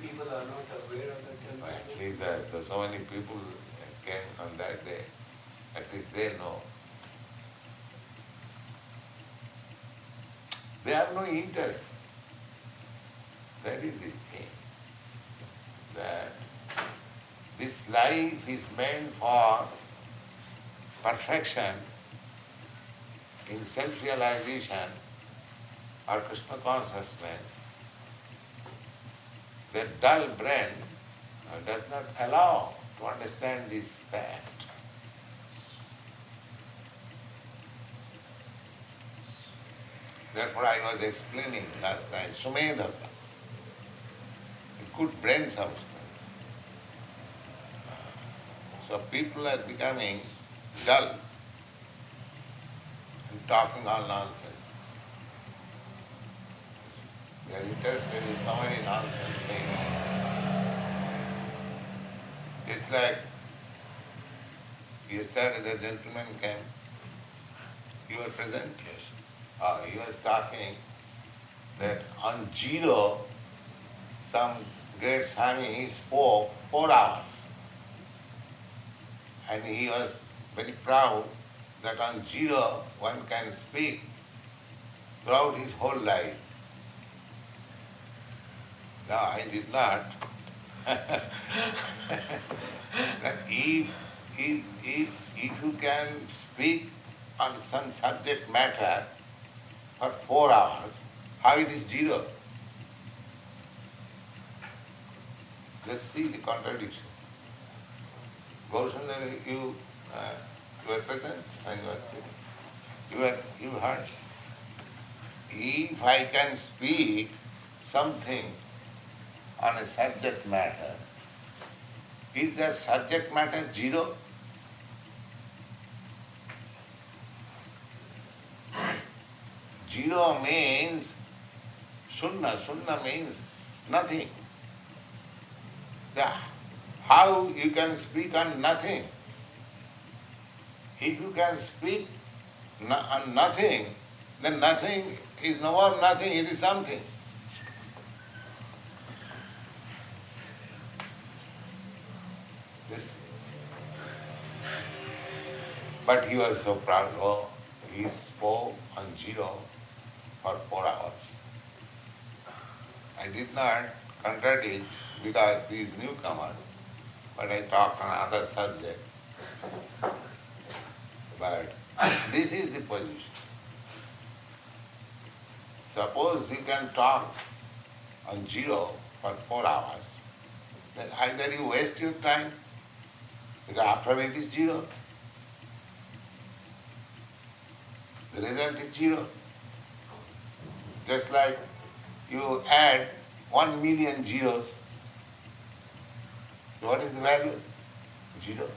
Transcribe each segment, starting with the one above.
people are not aware of the temple. At least so many people came on that day. At least they know. They have no interest. That is the thing. That this life is meant for perfection in self-realization or Krishna consciousness. The dull brain does not allow to understand this fact. Therefore I was explaining last night, Sumedhasa, a good brain substance. So people are becoming dull and talking all nonsense. They are interested in so many nonsense things. It's like yesterday the gentleman came. You were present? Yes. He was talking that on zero, some great Swami, he spoke 4 hours. And he was very proud that on zero one can speak throughout his whole life. No, I did not. That if you can speak on some subject matter for 4 hours, how it is zero? Just see the contradiction. Gaurasundar, you were present when you were speaking. You heard. If I can speak something on a subject matter, is that subject matter zero? Zero means sunna. Sunna means nothing. So how you can speak on nothing? If you can speak on nothing, then nothing is no more nothing, it is something. This. But he was so proud. Oh, he spoke on zero for 4 hours. I did not contradict because he is newcomer, but I talked on other subject. But this is the position. Suppose you can talk on zero for 4 hours, then either you waste your time, because after it is zero, the result is zero. Just like you add 1 million zeros, what is the value? Zero.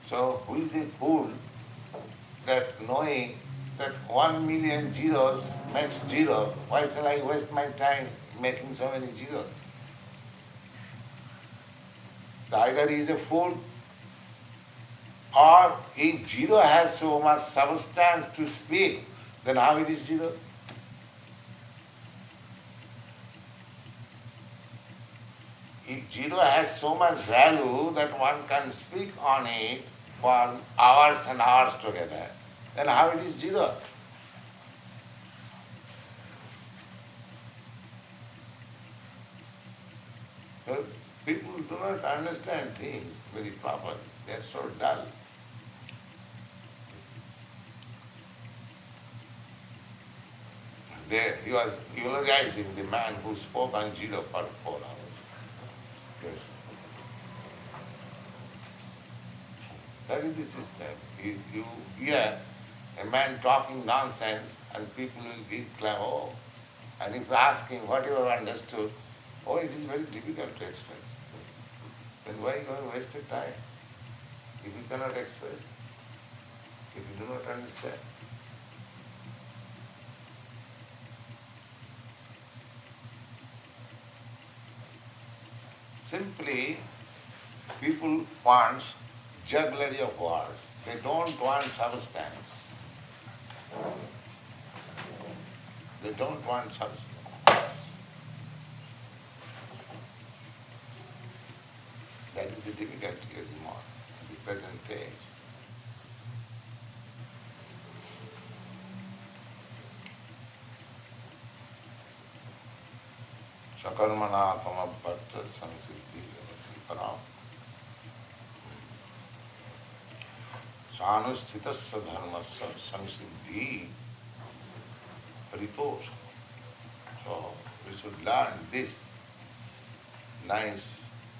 So who is a fool that knowing that 1 million zeros makes zero, why shall I waste my time making so many zeros? So either he is a fool, or if zero has so much substance to speak, then how it is zero? If zero has so much value that one can speak on it for hours and hours together, then how it is zero? So people do not understand things very properly. They are so dull. He was eulogizing the man who spoke on zero for 4 hours. Yes. That is the system. You hear a man talking nonsense and people will give clap, oh. And if you ask him what you have understood, oh, it is very difficult to express. Then why you going to waste your time? If you cannot express, if you do not understand. Simply, people want jugglery of words. They don't want substance. They don't want substance. the difficulty of the modern, the present age. Sakarmana samabharta samsiddhi yavasi Sanusthitasya dharmasya samsiddhi paritosha. So we should learn this nice,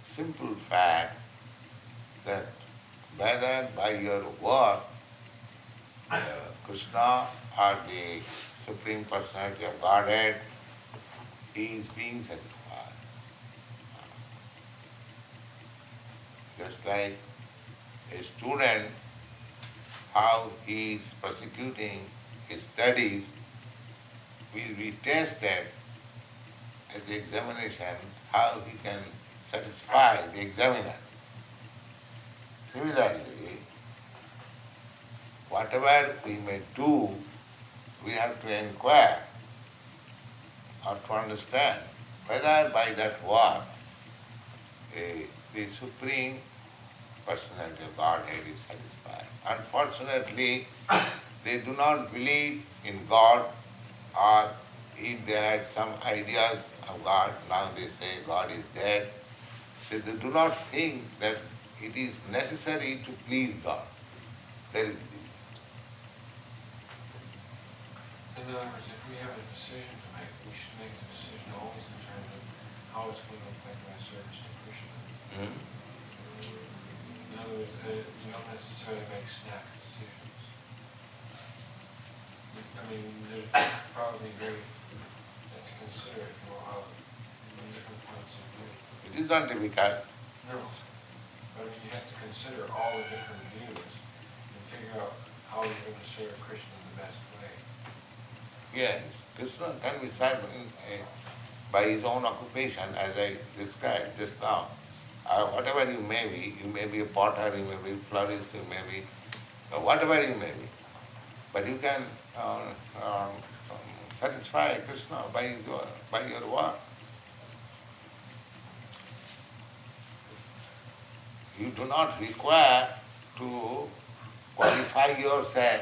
simple fact that whether by your work Krishna or the Supreme Personality of Godhead is being satisfied. Just like a student, how he is prosecuting his studies will be tested at the examination, how he can satisfy the examiner. Similarly, whatever we may do, we have to inquire or to understand whether by that work the Supreme Personality of Godhead is satisfied. Unfortunately, they do not believe in God, or if they had some ideas of God, now they say God is dead. So they do not think that it is necessary to please God. There is In other words, if we have a decision to make, we should make the decision always in terms of how it's going to affect my service to Krishna. In other words, you don't necessarily make snap decisions. I mean, there's probably very to consider it more how different points of view. It is not difficult. No, but I mean, you have to consider all the different views and figure out how you're going to serve Krishna in the best way. Yes, Krishna can be served by his own occupation, as I described just now. Whatever you may be a potter, you may be a florist, you may be whatever you may be. But you can satisfy Krishna by your work. You do not require to qualify yourself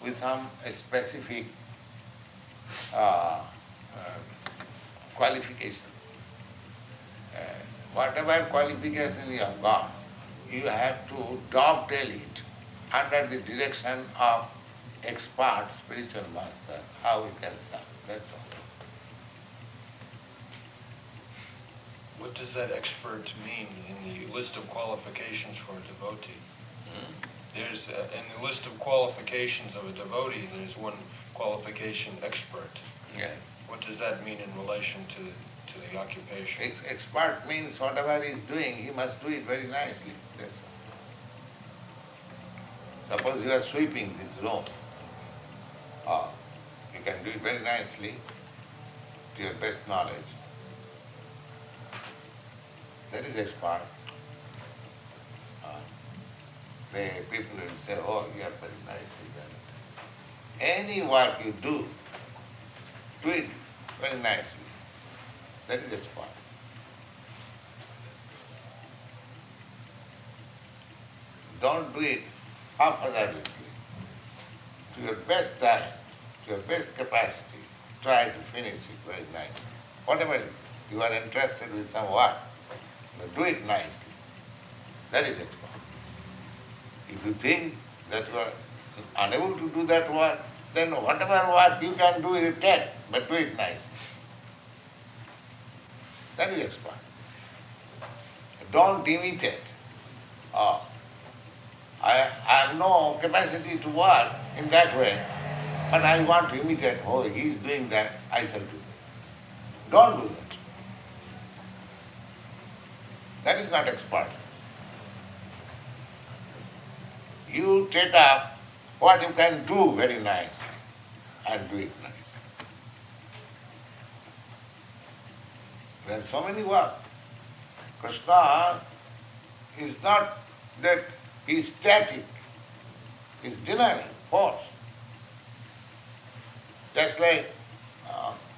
with some specific qualification. Whatever qualification you have got, you have to dovetail it under the direction of expert spiritual master, how we can serve. That's all. What does that expert mean in the list of qualifications for a devotee? There's in the list of qualifications of a devotee, there's one qualification, expert. Yeah. What does that mean in relation to the occupation? Expert means whatever he is doing, he must do it very nicely. That's all. Suppose you are sweeping this room, you can do it very nicely to your best knowledge. That is expert. The people will say, oh, you are very nicely done it. Any work you do it very nicely. That is expert. Don't do it half-heartedly. To your best talent, to your best capacity, try to finish it very nicely. Whatever you are interested with some work, do it nicely. That is expert. If you think that you are unable to do that work, then whatever work you can do, you take, but do it nicely. That is expert. Don't imitate. I have no capacity to work in that way, but I want to imitate, oh, he is doing that, I shall do that. Don't do that. That is not expert. You take up what you can do very nicely and do it nicely. There are so many works. Krishna is not that he is static, he is dynamic force. Just like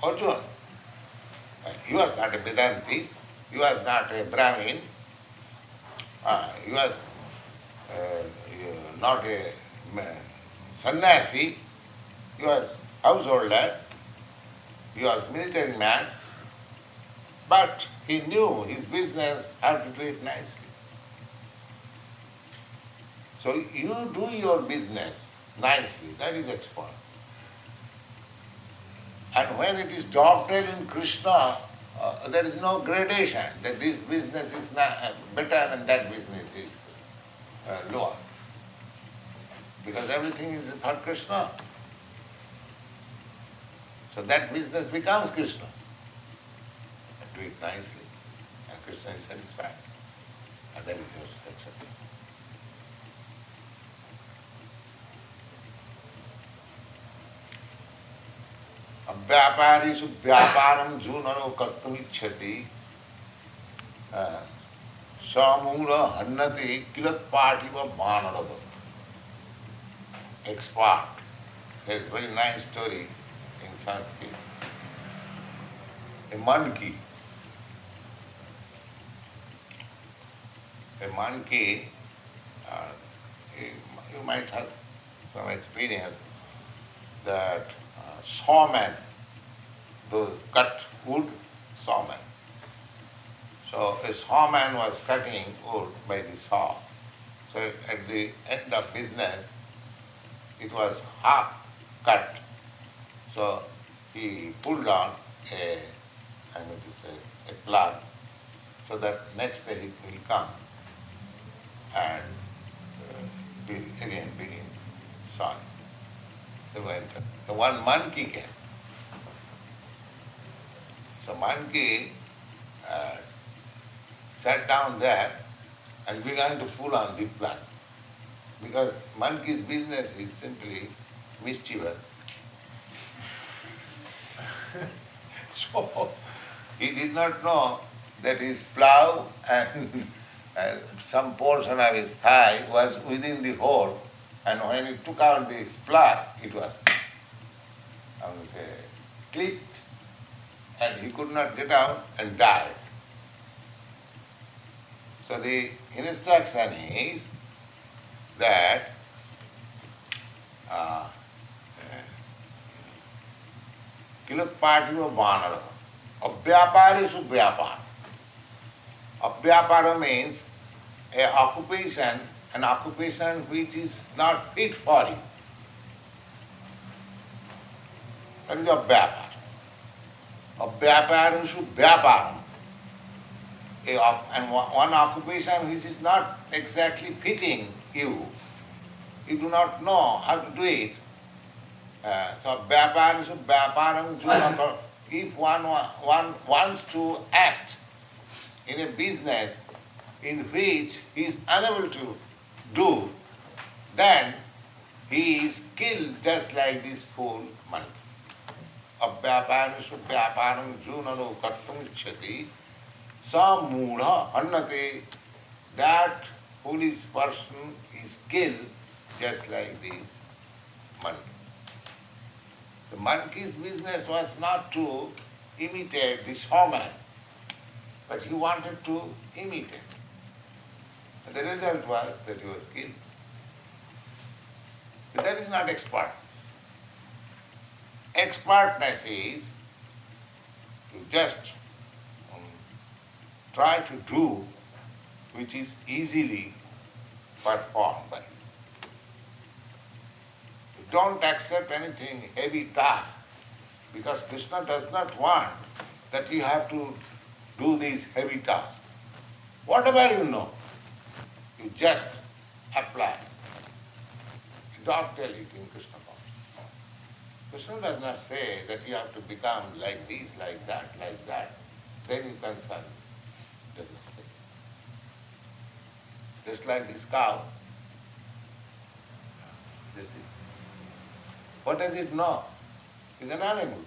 Arjuna. He was not a Vedantist, he was not a Brahmin, He was not a sannyasi, he was householder, he was military man, but he knew his business, how to do it nicely. So you do your business nicely, that is expert. And when it is doctored in Krishna, there is no gradation, that this business is better and that business is lower. Because everything is for Krishna. So that business becomes Krishna. And do it nicely. And Krishna is satisfied. And that is your success. व्यापारीषु व्यापारं जो नरो कर्तुमिच्छति समूल हन्नते किलत्पाठिव वानरवत्. Expert. There is a very nice story in Sanskrit. A monkey. You might have some experience that sawman, those cut wood, sawman. So a sawman was cutting wood by the saw. So at the end of business, it was half cut. So he pulled on a plug, so that next day he will come and will again begin sawing. So one monkey came. So monkey sat down there and began to pull on the plug. Because monkey's business is simply mischievous. So he did not know that his plough and some portion of his thigh was within the hole, and when he took out this plug, it was, clipped, and he could not get out and died. So the instruction is that kilotpativa vanara, abhyaparishu vyapara. Abhyapara means an occupation which is not fit for you. That is abhyapara. Abhyaparishu vyaparam. And one occupation which is not exactly fitting you, you do not know how to do it. So vyaparishu vyaparam junaka. If one wants to act in a business in which he is unable to do, then he is killed just like this fool monkey. Abhyaparishu vyaparam junano kartumichati samudha annate. That foolish person is killed just like this monkey. The monkey's business was not to imitate the showman, but he wanted to imitate. And the result was that he was killed. But that is not expertness. Expertness is to just try to do which is easily performed by you. Don't accept anything heavy task, because Krishna does not want that you have to do these heavy tasks. Whatever you know, you just apply. Don't tell it in Krishna consciousness. Krishna does not say that you have to become like this, like that, then you can serve. Does not say. Just like this cow, you see. What does it know? It's an animal.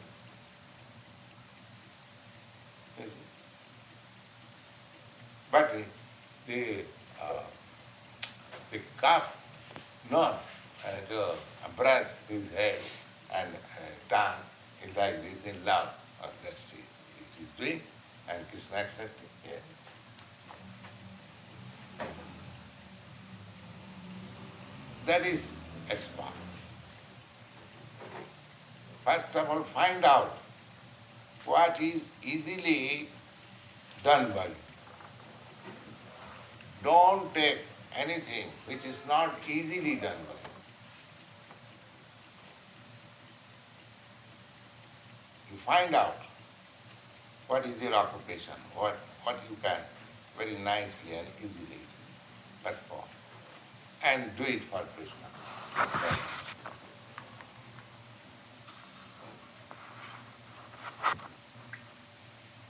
You see. But the calf knows to brush his head and tongue is like this in love. That it is doing, and Krishna accepting. Yes. That is expert. First of all, find out what is easily done by you. Don't take anything which is not easily done by you. You find out what is your occupation, what you can very nicely and easily perform, and do it for Krishna.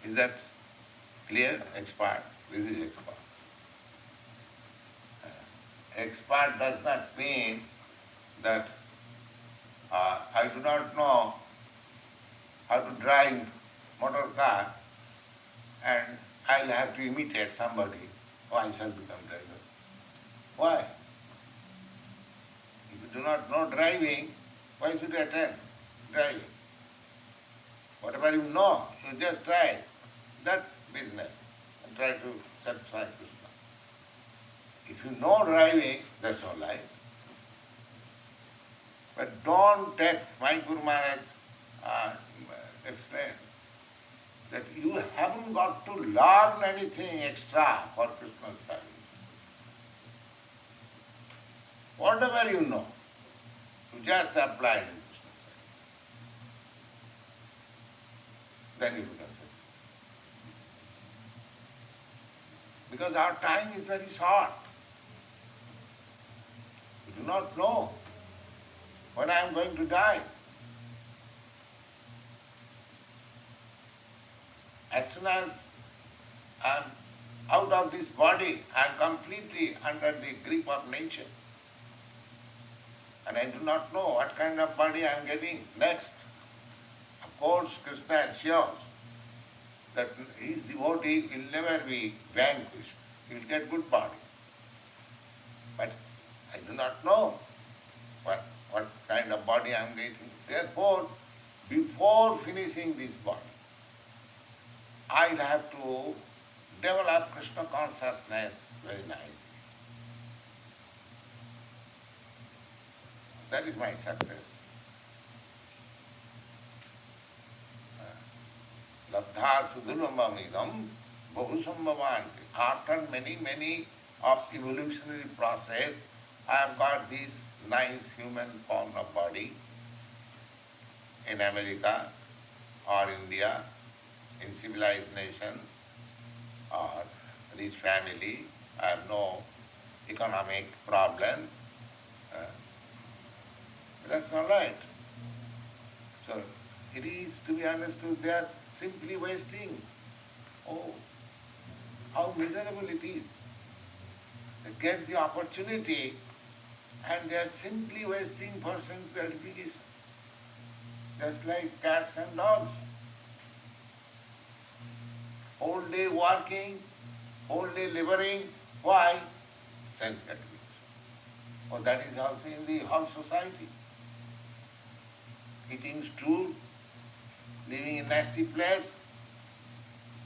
Is that clear? Expert. This is expert. Expert does not mean that I do not know how to drive motor car and I'll have to imitate somebody. Oh, I shall become driver. Why? If you do not know driving, why should you attend driving? Whatever you know, you just try that business and try to satisfy Krishna. If you know driving, that's all right. But don't take, my Guru Maharaj explained that you haven't got to learn anything extra for Krishna's service. Whatever you know, you just apply it in Krishna's service. Then you can say. Because our time is very short. We do not know when I am going to die. As soon as I am out of this body, I am completely under the grip of nature. And I do not know what kind of body I am getting next. Of course, Krishna assures that his devotee will never be vanquished. He will get good body. But I do not know what kind of body I am getting. Therefore, before finishing this body, I will have to develop Krishna consciousness very nicely. That is my success. Labdha sudhurvamamidam bahusambhavanti. After many of evolutionary process, I have got this nice human form of body in America or India, in civilized nation or rich family. I have no economic problem. That's all right. So it is to be understood they are simply wasting. Oh, how miserable it is. They get the opportunity and they are simply wasting for sense gratification. Just like cats and dogs. Whole day working, whole day laboring. Why? Sense gratification. Oh, that is also in the whole society. Eating stool, living in nasty place,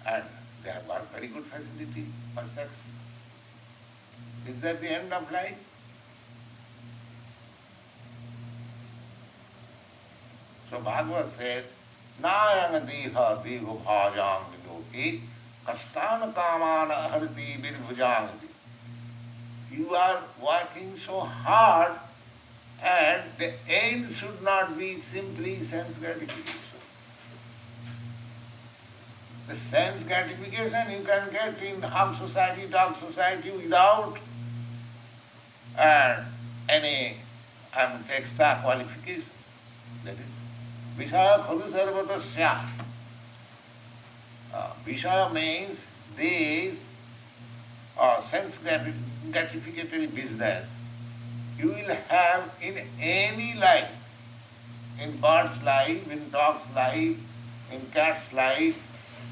and they have got very good facility for sex. Is that the end of life? So Bhagavad says, Nayam deha deho bhajam vidoki kastana kamana harti virbhujanti. You are working so hard and the end should not be simply sense gratification. The sense gratification you can get in hum society, dog society without any extra qualification. That is Vishaya khalu sarvatasya. Vishaya means this sense gratificatory business you will have in any life, in bird's life, in dog's life, in cat's life.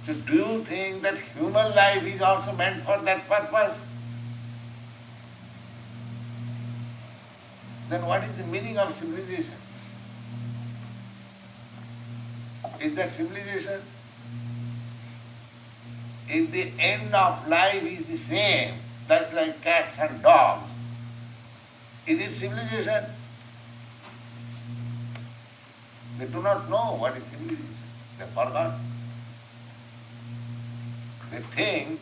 So do you think that human life is also meant for that purpose? Then what is the meaning of civilization? Is that civilization? If the end of life is the same, That's like cats and dogs. Is it civilization? They do not know what is civilization. They forgot. They think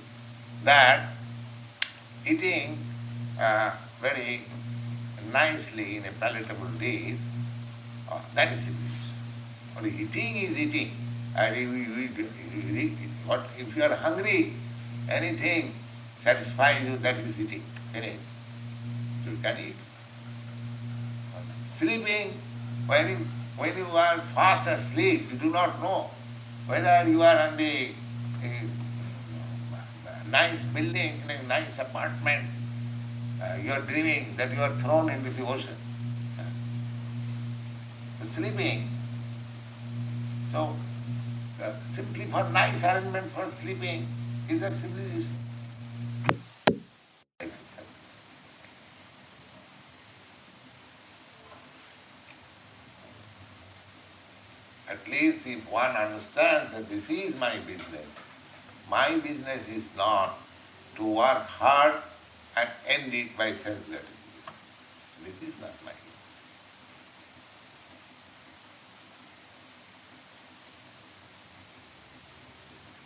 that eating very nicely in a palatable dish, that is civilization. But eating is eating. And if you are hungry, anything satisfies you, that is eating. Finish. You can eat. Sleeping, when you are fast asleep, you do not know whether you are on the nice building, in a nice apartment, you are dreaming that you are thrown into the ocean. Sleeping. So, simply for nice arrangement for sleeping, is that civilization? At least if one understands that this is my business is not to work hard and end it by sense gratification. This is not my business.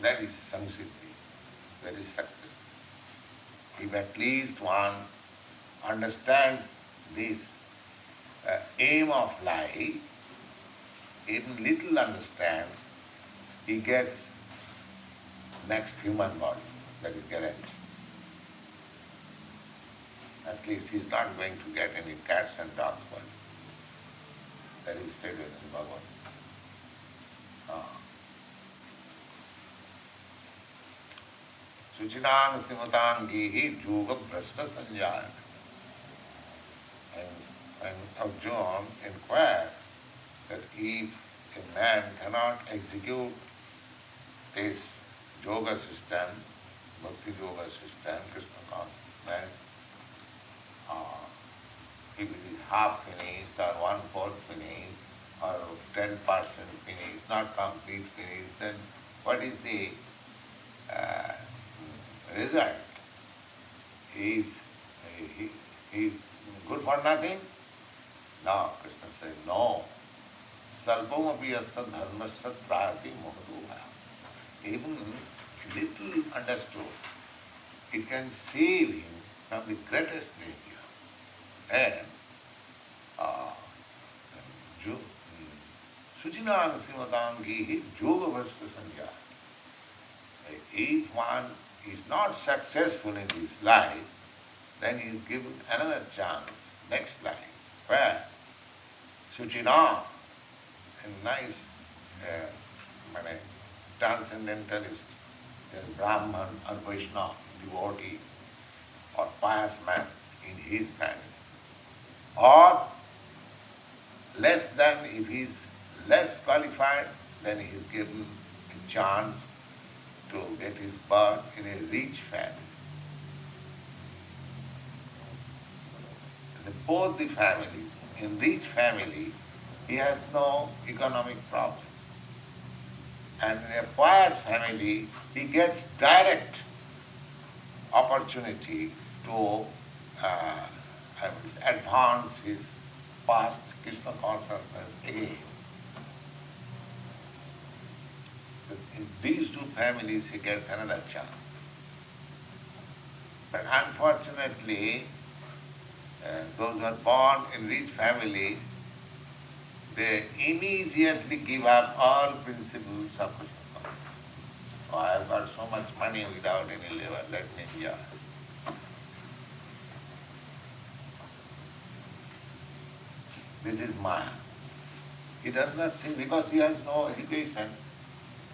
That is samsiddhi, that is success. If at least one understands this aim of life, even little understands, he gets next human body, that is guaranteed. At least he is not going to get any cats and dogs body. That is stated in Bhagavad. Suchinang simatang gihi juga brashta sanjaya. And when Arjuna inquired that if a man cannot execute this yoga system, bhakti yoga system, Krishna consciousness, if it is half finished or 1/4 finished or 10% finished, not complete finished, then what is the result? He is good for nothing? No, Krishna said, no. Sarvamapi yasya dharmasya trayati mohadubhaya. Even little understood, it can save him from the greatest danger. And Suchinang simatangihi yoga varsa sanja. If one is not successful in this life, then he is given another chance, next life, where Suchina, a nice transcendentalist, a Brahman or Vaishnava, devotee or pious man in his family. Or less than, if he is less qualified, then he is given a chance to get his birth in a rich family. Both the families, in rich family, he has no economic problem. And in a pious family, he gets direct opportunity to advance his past Krishna consciousness again. In these two families, he gets another chance. But unfortunately, those who are born in rich family, they immediately give up all principles of Krishna consciousness. Oh, I have got so much money without any labor, let me enjoy. This is Maya. He does not think, because he has no education,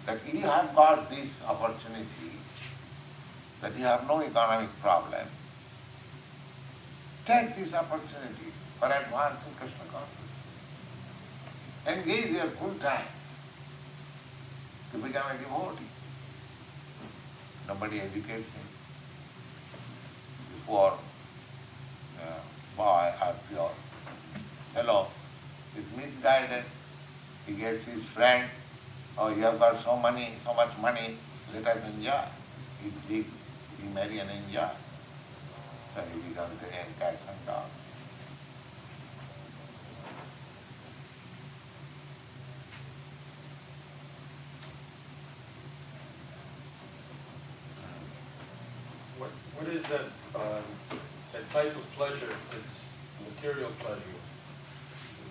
that you have got this opportunity, that you have no economic problem. Take this opportunity for advancing Krishna consciousness. Engage your full time to become a devotee. Nobody educates him. The poor boy or pure fellow is misguided. He gets his friend, oh, you have got so much money, let us enjoy. We live, we marry and enjoy. So he becomes again cats and dogs. What is that that type of pleasure that's material pleasure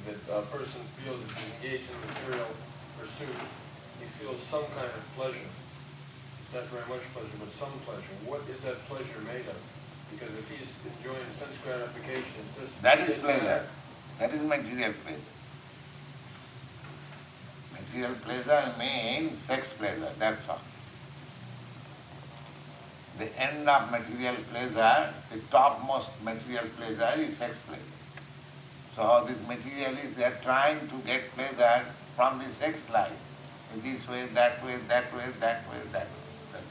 that a person feels if he's engaged in material pursuit, he feels some kind of pleasure. It's not very much pleasure, but some pleasure. What is that pleasure made of? Because if he's enjoying sense gratification, it's just... That is pleasure. That is material pleasure. Material pleasure means sex pleasure, that's all. The end of material pleasure, the topmost material pleasure is sex pleasure. So these materialists, they are trying to get pleasure from the sex life. In this way, that way, that way, that way, that way. That way.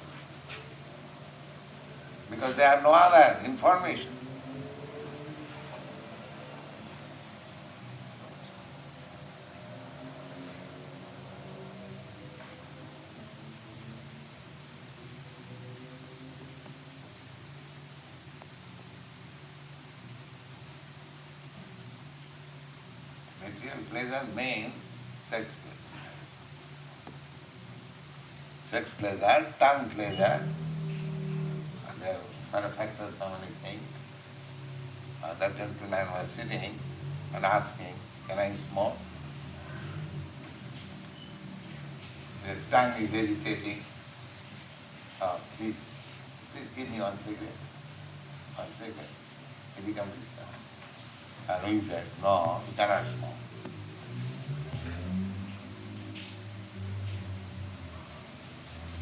Because they have no other information. Material pleasure means sex pleasure. Sex pleasure, tongue pleasure, and there manufactures so many things. That gentleman was sitting and asking, can I smoke? The tongue is agitating. Please give me 1 cigarette. 1 cigarette. He becomes disturbed. And he said, no, you cannot smoke.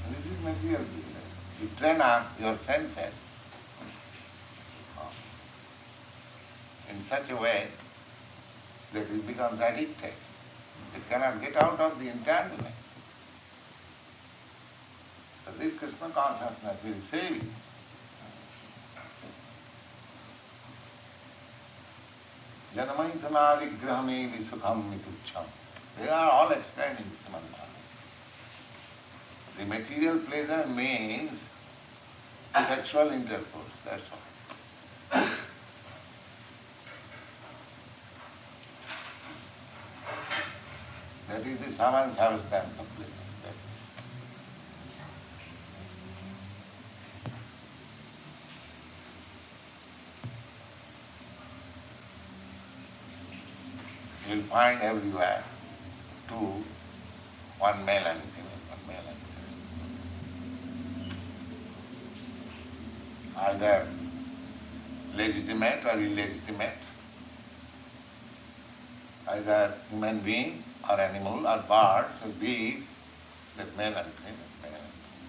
And this is material business. You train up your senses in such a way that it becomes addicted. It cannot get out of the entanglement. So this Krishna consciousness will save you. Janamaithanadi grahamedi sukham mitucham. They are all explained in Srimad Bhagavatam. The material pleasure means sexual intercourse, that's all. That is the saman substance of pleasure. You will find everywhere two, one male and female, one male and female. Either legitimate or illegitimate, either human being or animal or birds or bees, that male and female, male and female.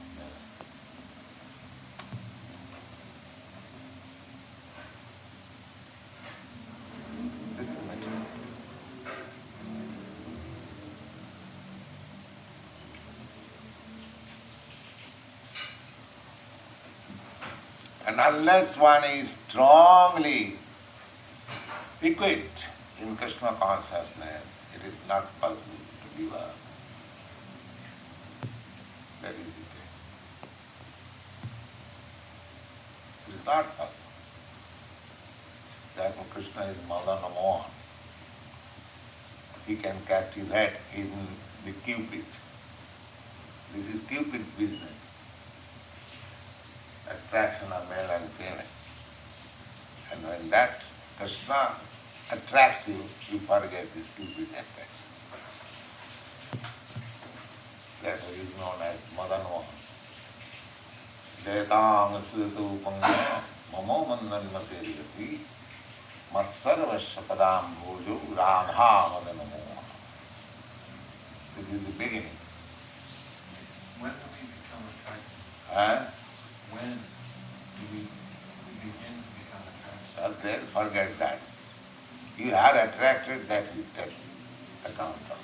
This is material. And unless one is strongly equipped in Krishna consciousness, it is not possible to give up. That is the case. It is not possible. Therefore Krishna is Madana Mohan. He can captivate even the Cupid. This is Cupid's business. Attraction of male and female. And when that Krishna attracts you, you forget this Cupid attraction. Therefore he is known as Madan Mohan. Jayatang Sritu Panga Mamo Mandan Materiyati Matsarvasya Padam Bhojo Radha Madan Mohan. This is the beginning. When do we become attracted? When do we begin to become attracted? Okay, forget that. You are attracted, that you take account of.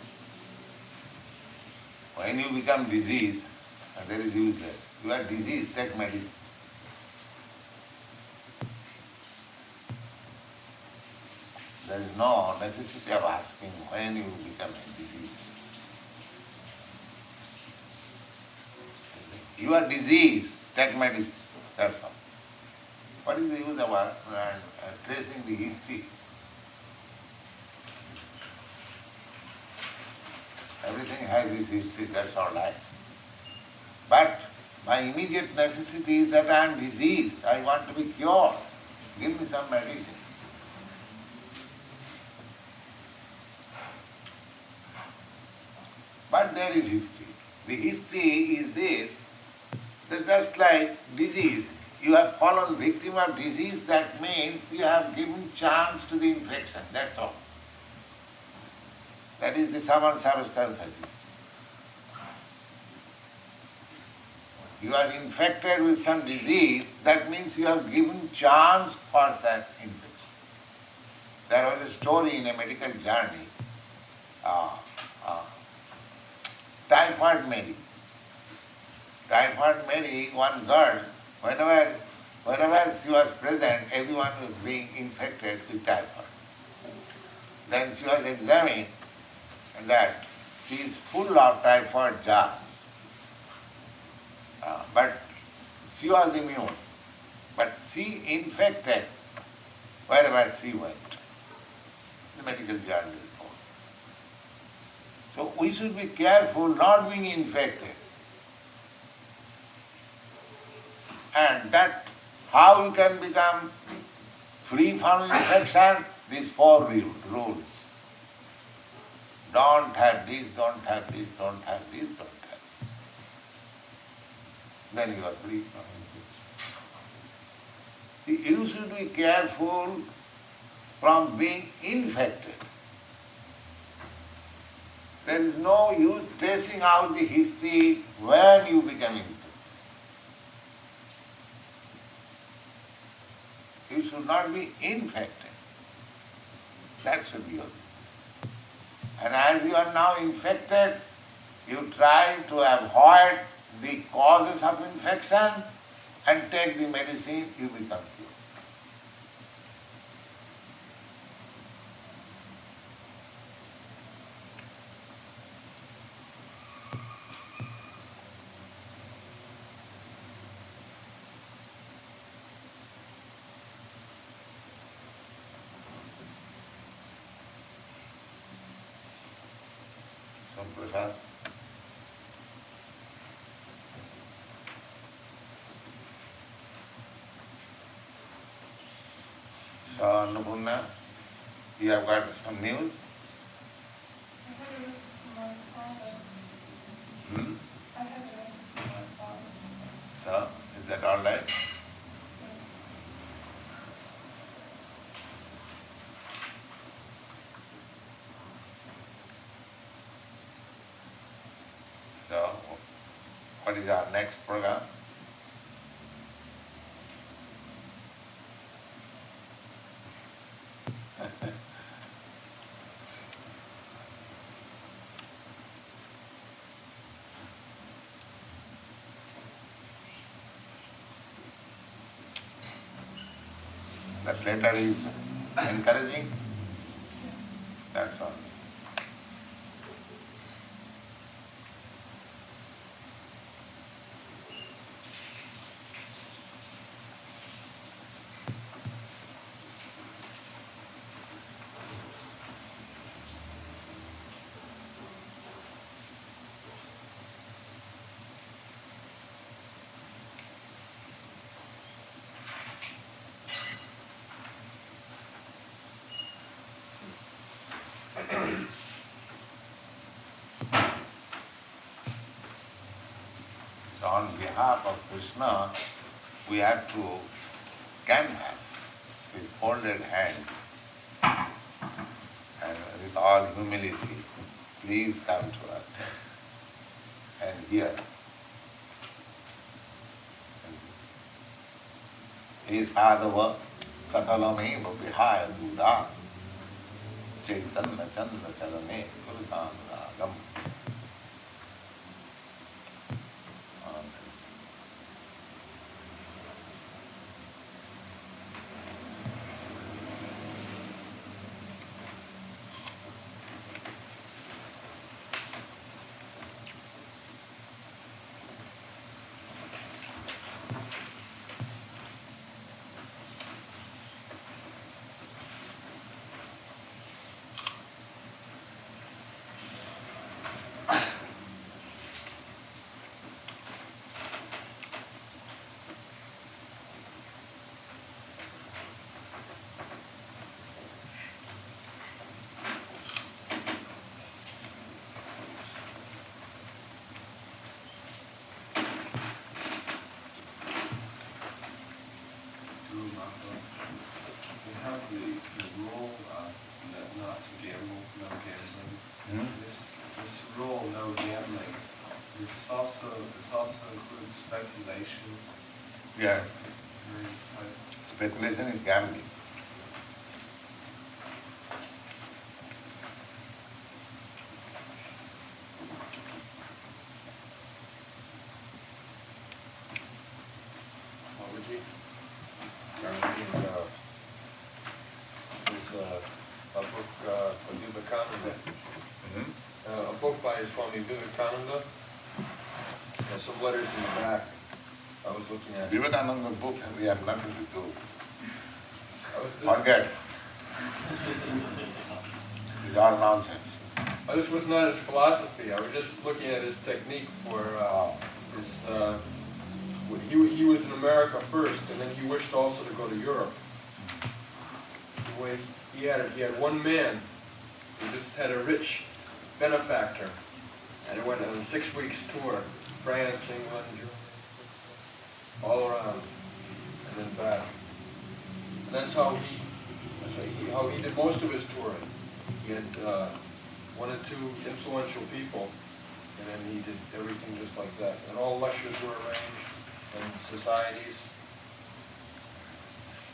When you become diseased, that is useless. You are diseased, take medicine. There is no necessity of asking when you become diseased. You are diseased, take medicine, that's all. What what is the use of tracing the history? Everything has its history, that's all right. But my immediate necessity is that I am diseased, I want to be cured. Give me some medicine. But there is history. The history is this, that just like disease, you have fallen victim of disease, that means you have given chance to the infection, that's all. That is the sum and substance of history. You are infected with some disease, that means you have given chance for that infection. There was a story in a medical journey, uh, uh, typhoid Mary. Typhoid Mary, one girl, whenever she was present, everyone was being infected with typhoid. Then she was examined that she is full of typhoid germs. But she was immune. But she infected wherever she went. The medical journal report. So we should be careful not being infected. And that how you can become free from infection, these four rules. Don't have this, don't have this, don't have this, don't have this. Then you are free from infection. See, you should be careful from being infected. There is no use tracing out the history when you become infected. You should not be infected. That should be your business. And as you are now infected, you try to avoid the causes of infection and take the medicine, you become cured. Prasad. So, Annapurna, you have got some news? I had a message from my father. I had a message from my father. So, is that all right? Yes. So, what is our next program? That letter is encouraging? That's all. So on behalf of Krishna, we have to canvass with folded hands and with all humility, please come to us and hear. He sadhava sakalameva vihaya buddha chaitanya chandra chalane kurutam ragam. also includes speculation, Yeah. various types. Speculation is gambling. Babaji, I'm reading there's a book by Vivekananda, a book by Swami Vivekananda. There's some letters in the back. I was looking at it. Vivekananda book, we have nothing to do. This Forget. It's all nonsense. This was not his philosophy. I was just looking at his technique for his. He was in America first, and then he wished also to go to Europe. The way he had one man who just had a rich benefactor, and it went on a 6 weeks tour, France, England, Germany, all around, and then back. And that's how he did most of his touring. He had one or two influential people, and then he did everything just like that. And all lectures were arranged, and societies.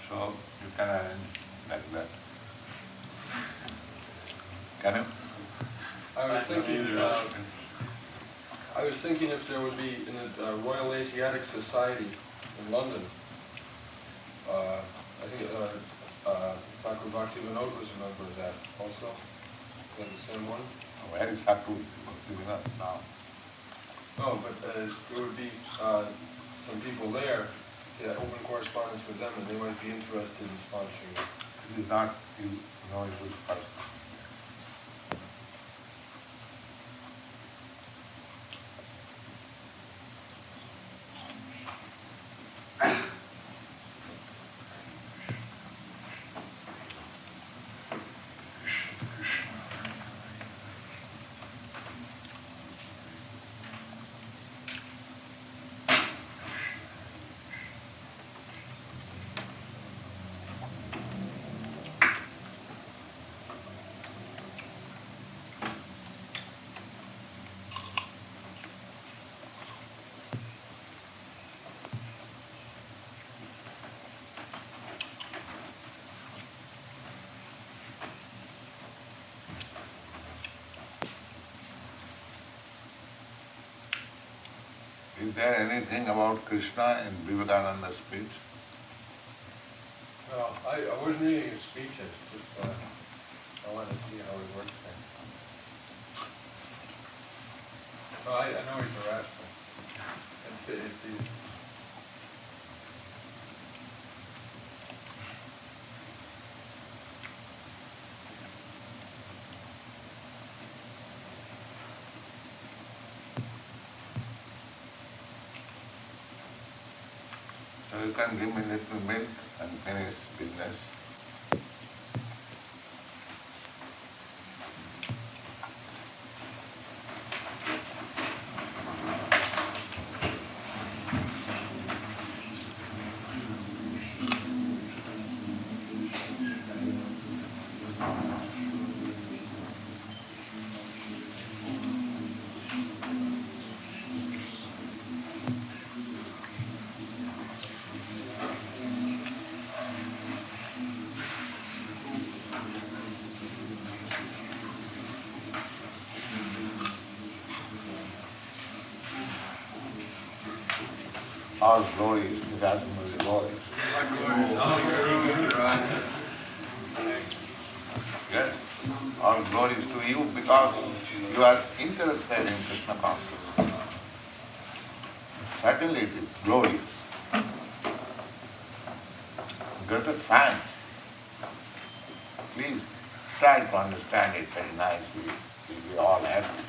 So you can arrange like that. Can you? I was thinking if there would be in the Royal Asiatic Society in London. I think Thakur Bhaktivinoda was a member of that also. Is that the same one? Where is Thakur? Now. No, but there would be some people there, open correspondence with them, and they might be interested in sponsoring it. It is not, it was first. Is there anything about Krishna in Vivekananda's speech? Well, I wasn't reading his speeches, just I wanted to see how he works there. Well, I know he's a rascal. It's easy. So you can give me a little milk and finish business. All glory is to that who is Lord. Yes, all glory is to you because you are interested in Krishna consciousness. Certainly it is glorious. Greatest science. Please try to understand it very nicely. We'll be all happy.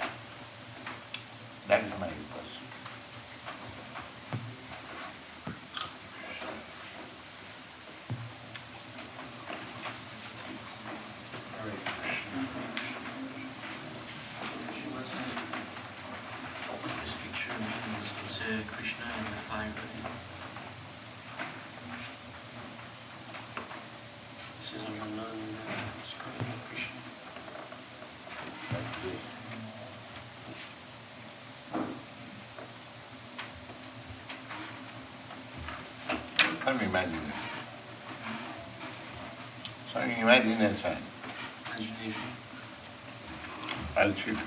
That is my request. What's this picture mean? It's Krishna and the fire. This is a Rama and Krishna. Like this. Some imagination. Some imagination. Imagination. I'll show you.